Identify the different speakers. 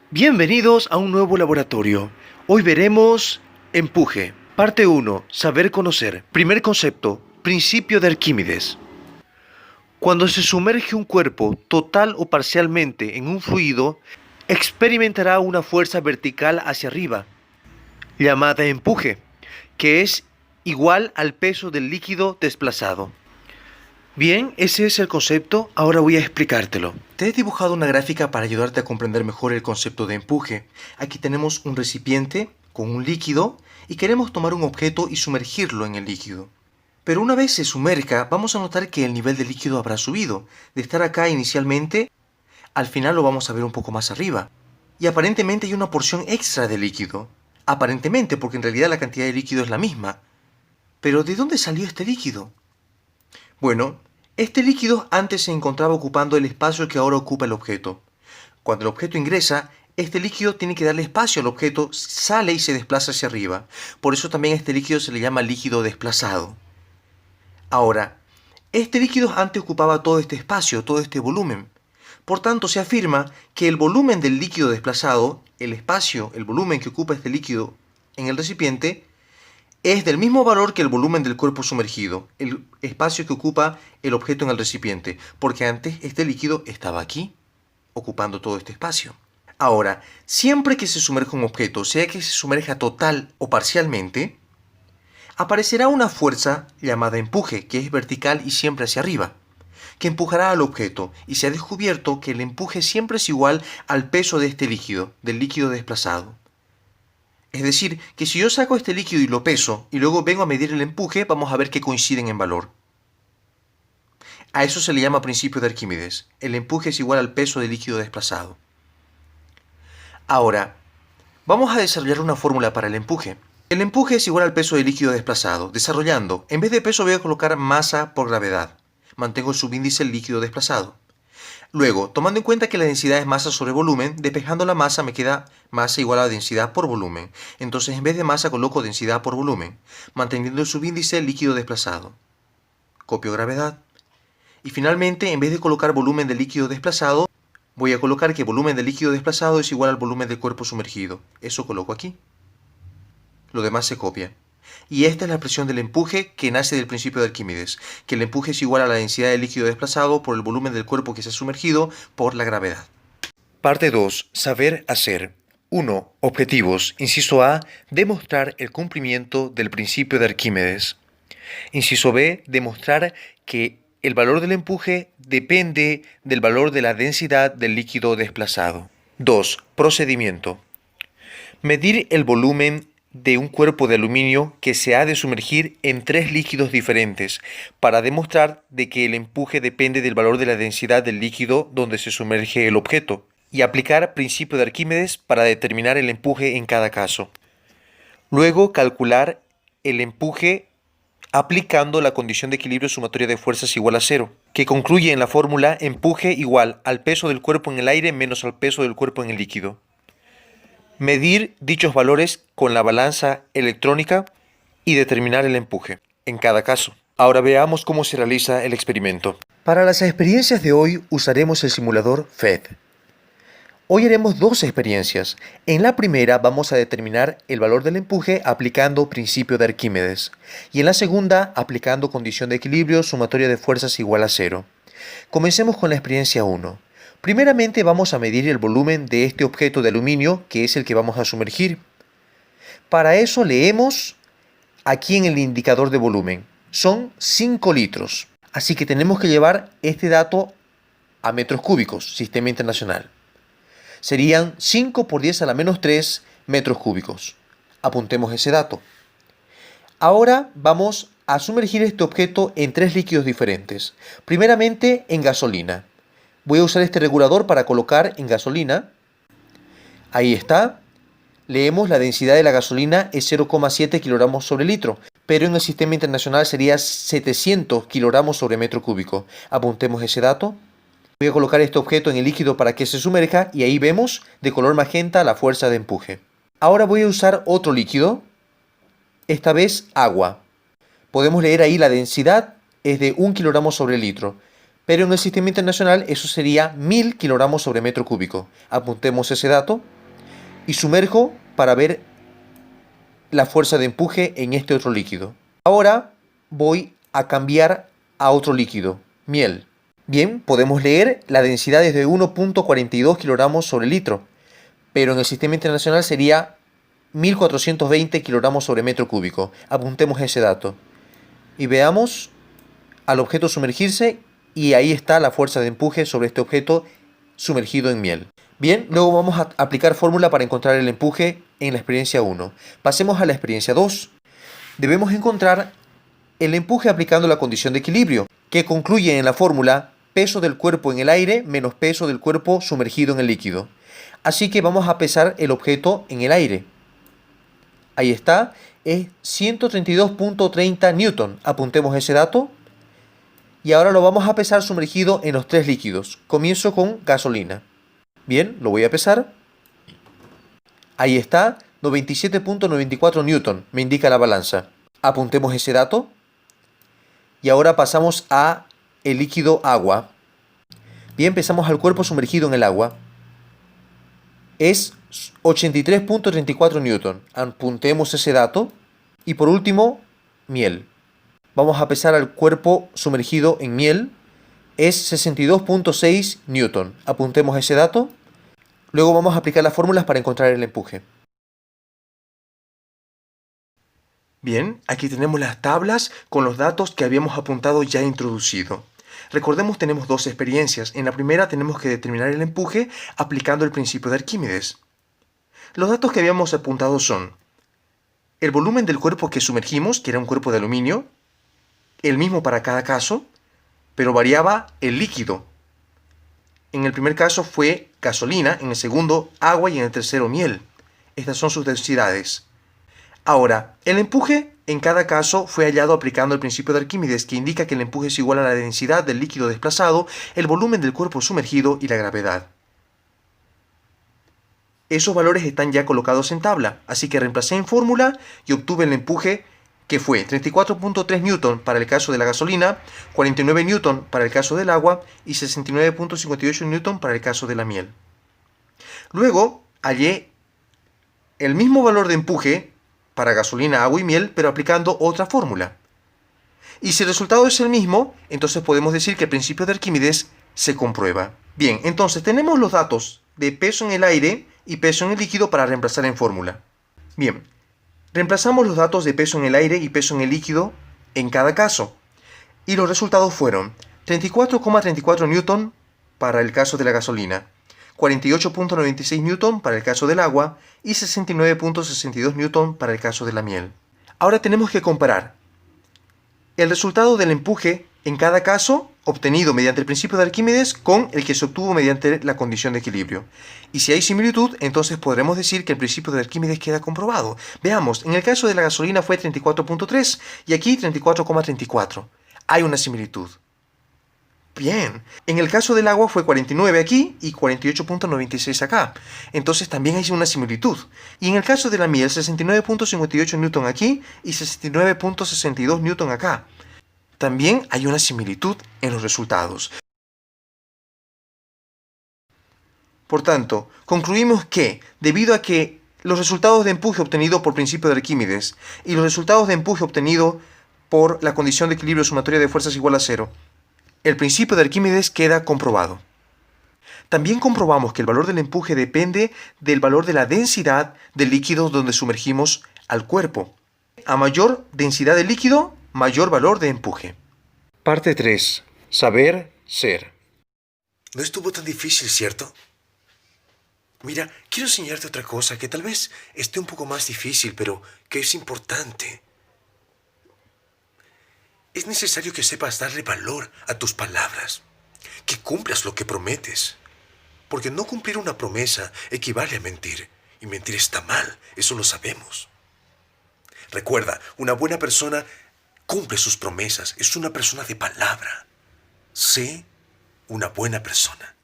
Speaker 1: Bienvenidos a un nuevo laboratorio. Hoy veremos empuje. Parte 1. Saber conocer. Primer concepto. Principio de Arquímedes. Cuando se sumerge un cuerpo total o parcialmente en un fluido, experimentará una fuerza vertical hacia arriba, llamada empuje, que es igual al peso del líquido desplazado. Bien, ese es el concepto, ahora voy a explicártelo. Te he dibujado una gráfica para ayudarte a comprender mejor el concepto de empuje. Aquí tenemos un recipiente con un líquido y queremos tomar un objeto y sumergirlo en el líquido. Pero una vez se sumerja, vamos a notar que el nivel del líquido habrá subido. De estar acá inicialmente, al final lo vamos a ver un poco más arriba. Y aparentemente hay una porción extra de líquido. Aparentemente, porque en realidad la cantidad de líquido es la misma. Pero ¿de dónde salió este líquido? Bueno, este líquido antes se encontraba ocupando el espacio que ahora ocupa el objeto. Cuando el objeto ingresa, este líquido tiene que darle espacio al objeto, sale y se desplaza hacia arriba. Por eso también a este líquido se le llama líquido desplazado. Ahora, este líquido antes ocupaba todo este espacio, todo este volumen. Por tanto, se afirma que el volumen del líquido desplazado, el espacio, el volumen que ocupa este líquido en el recipiente, es del mismo valor que el volumen del cuerpo sumergido, el espacio que ocupa el objeto en el recipiente, porque antes este líquido estaba aquí, ocupando todo este espacio. Ahora, siempre que se sumerja un objeto, sea que se sumerja total o parcialmente, aparecerá una fuerza llamada empuje, que es vertical y siempre hacia arriba, que empujará al objeto, y se ha descubierto que el empuje siempre es igual al peso de este líquido, del líquido desplazado. Es decir, que si yo saco este líquido y lo peso, y luego vengo a medir el empuje, vamos a ver que coinciden en valor. A eso se le llama principio de Arquímedes. El empuje es igual al peso del líquido desplazado. Ahora, vamos a desarrollar una fórmula para el empuje. El empuje es igual al peso del líquido desplazado. Desarrollando, en vez de peso voy a colocar masa por gravedad. Mantengo el subíndice el líquido desplazado. Luego, tomando en cuenta que la densidad es masa sobre volumen, despejando la masa me queda masa igual a densidad por volumen. Entonces en vez de masa coloco densidad por volumen, manteniendo el subíndice líquido desplazado. Copio gravedad. Y finalmente, en vez de colocar volumen del líquido desplazado, voy a colocar que volumen del líquido desplazado es igual al volumen del cuerpo sumergido. Eso coloco aquí. Lo demás se copia. Y esta es la expresión del empuje que nace del principio de Arquímedes, que el empuje es igual a la densidad del líquido desplazado por el volumen del cuerpo que se ha sumergido por la gravedad. Parte 2. Saber hacer. 1. Objetivos. Inciso A. Demostrar el cumplimiento del principio de Arquímedes. Inciso B. Demostrar que el valor del empuje depende del valor de la densidad del líquido desplazado. 2. Procedimiento. Medir el volumen de un cuerpo de aluminio que se ha de sumergir en 3 líquidos diferentes para demostrar de que el empuje depende del valor de la densidad del líquido donde se sumerge el objeto y aplicar principio de Arquímedes para determinar el empuje en cada caso. Luego calcular el empuje aplicando la condición de equilibrio sumatoria de fuerzas igual a 0, que concluye en la fórmula empuje igual al peso del cuerpo en el aire menos al peso del cuerpo en el líquido. Medir dichos valores con la balanza electrónica y determinar el empuje en cada caso. Ahora veamos cómo se realiza el experimento. Para las experiencias de hoy usaremos el simulador FED. Hoy haremos 2 experiencias. En la primera vamos a determinar el valor del empuje aplicando principio de Arquímedes y en la segunda aplicando condición de equilibrio sumatoria de fuerzas igual a 0. Comencemos con la experiencia 1. Primeramente vamos a medir el volumen de este objeto de aluminio, que es el que vamos a sumergir. Para eso leemos aquí en el indicador de volumen. Son 5 litros. Así que tenemos que llevar este dato a metros cúbicos, sistema internacional. Serían 5 por 10 a la menos 3 metros cúbicos. Apuntemos ese dato. Ahora vamos a sumergir este objeto en 3 líquidos diferentes. Primeramente en gasolina. Voy a usar este regulador para colocar en gasolina. Ahí está. Leemos la densidad de la gasolina es 0,7 kilogramos sobre litro, pero en el sistema internacional sería 700 kilogramos sobre metro cúbico. Apuntemos ese dato. Voy a colocar este objeto en el líquido para que se sumerja y ahí vemos de color magenta la fuerza de empuje. Ahora voy a usar otro líquido, esta vez agua. Podemos leer ahí la densidad es de 1 kilogramo sobre litro. Pero en el sistema internacional eso sería 1000 kilogramos sobre metro cúbico. Apuntemos ese dato. y sumerjo para ver la fuerza de empuje en este otro líquido. Ahora voy a cambiar a otro líquido, miel. Bien, podemos leer la densidad es de 1.42 kilogramos sobre litro, pero en el sistema internacional sería 1420 kilogramos sobre metro cúbico. Apuntemos ese dato y veamos al objeto sumergirse, y ahí está la fuerza de empuje sobre este objeto sumergido en miel. Bien, luego vamos a aplicar fórmula para encontrar el empuje en la experiencia 1. Pasemos a la experiencia 2. Debemos encontrar el empuje aplicando la condición de equilibrio, que concluye en la fórmula peso del cuerpo en el aire menos peso del cuerpo sumergido en el líquido. Así que vamos a pesar el objeto en el aire. Ahí está, es 132.30 newton. Apuntemos ese dato. Y ahora lo vamos a pesar sumergido en los tres líquidos. Comienzo con gasolina. Bien, lo voy a pesar. Ahí está, 97.94 newton, me indica la balanza. Apuntemos ese dato. Y ahora pasamos a el líquido agua. Bien, pesamos al cuerpo sumergido en el agua. Es 83.34 newton. Apuntemos ese dato. Y por último, miel. Vamos a pesar al cuerpo sumergido en miel. Es 62.6 newton. Apuntemos ese dato. Luego vamos a aplicar las fórmulas para encontrar el empuje. Bien, aquí tenemos las tablas con los datos que habíamos apuntado ya introducido. Recordemos, tenemos dos experiencias. En la primera tenemos que determinar el empuje aplicando el principio de Arquímedes. Los datos que habíamos apuntado son el volumen del cuerpo que sumergimos, que era un cuerpo de aluminio, el mismo para cada caso, pero variaba el líquido. En el primer caso fue gasolina, en el segundo agua y en el tercero miel. Estas son sus densidades. Ahora, el empuje en cada caso fue hallado aplicando el principio de Arquímedes, que indica que el empuje es igual a la densidad del líquido desplazado, el volumen del cuerpo sumergido y la gravedad. Esos valores están ya colocados en tabla, así que reemplacé en fórmula y obtuve el empuje que fue 34.3 newton para el caso de la gasolina, 49 newton para el caso del agua y 69.58 newton para el caso de la miel. Luego hallé el mismo valor de empuje para gasolina, agua y miel, pero aplicando otra fórmula. Y si el resultado es el mismo, entonces podemos decir que el principio de Arquímedes se comprueba. Bien, entonces tenemos los datos de peso en el aire y peso en el líquido para reemplazar en fórmula. Bien, reemplazamos los datos de peso en el aire y peso en el líquido en cada caso. Y los resultados fueron 34,34 newton para el caso de la gasolina, 48.96 newton para el caso del agua y 69.62 newton para el caso de la miel. Ahora tenemos que comparar el resultado del empuje en cada caso obtenido mediante el principio de Arquímedes con el que se obtuvo mediante la condición de equilibrio. Y si hay similitud, entonces podremos decir que el principio de Arquímedes queda comprobado. Veamos, en el caso de la gasolina fue 34.3 y aquí 34,34. Hay una similitud. Bien, en el caso del agua fue 49 aquí y 48.96 acá. Entonces también hay una similitud. Y en el caso de la miel, 69.58 newton aquí y 69.62 newton acá. También hay una similitud en los resultados. Por tanto, concluimos que, debido a que los resultados de empuje obtenidos por principio de Arquímedes y los resultados de empuje obtenidos por la condición de equilibrio sumatoria de fuerzas igual a cero, el principio de Arquímedes queda comprobado. También comprobamos que el valor del empuje depende del valor de la densidad del líquido donde sumergimos al cuerpo. A mayor densidad de líquido, mayor valor de empuje. Parte 3. Saber ser.
Speaker 2: No estuvo tan difícil, ¿cierto? Mira, quiero enseñarte otra cosa que tal vez esté un poco más difícil, pero que es importante. Es necesario que sepas darle valor a tus palabras, que cumplas lo que prometes. Porque no cumplir una promesa equivale a mentir, y mentir está mal, eso lo sabemos. Recuerda, una buena persona cumple sus promesas, es una persona de palabra. Sé una buena persona.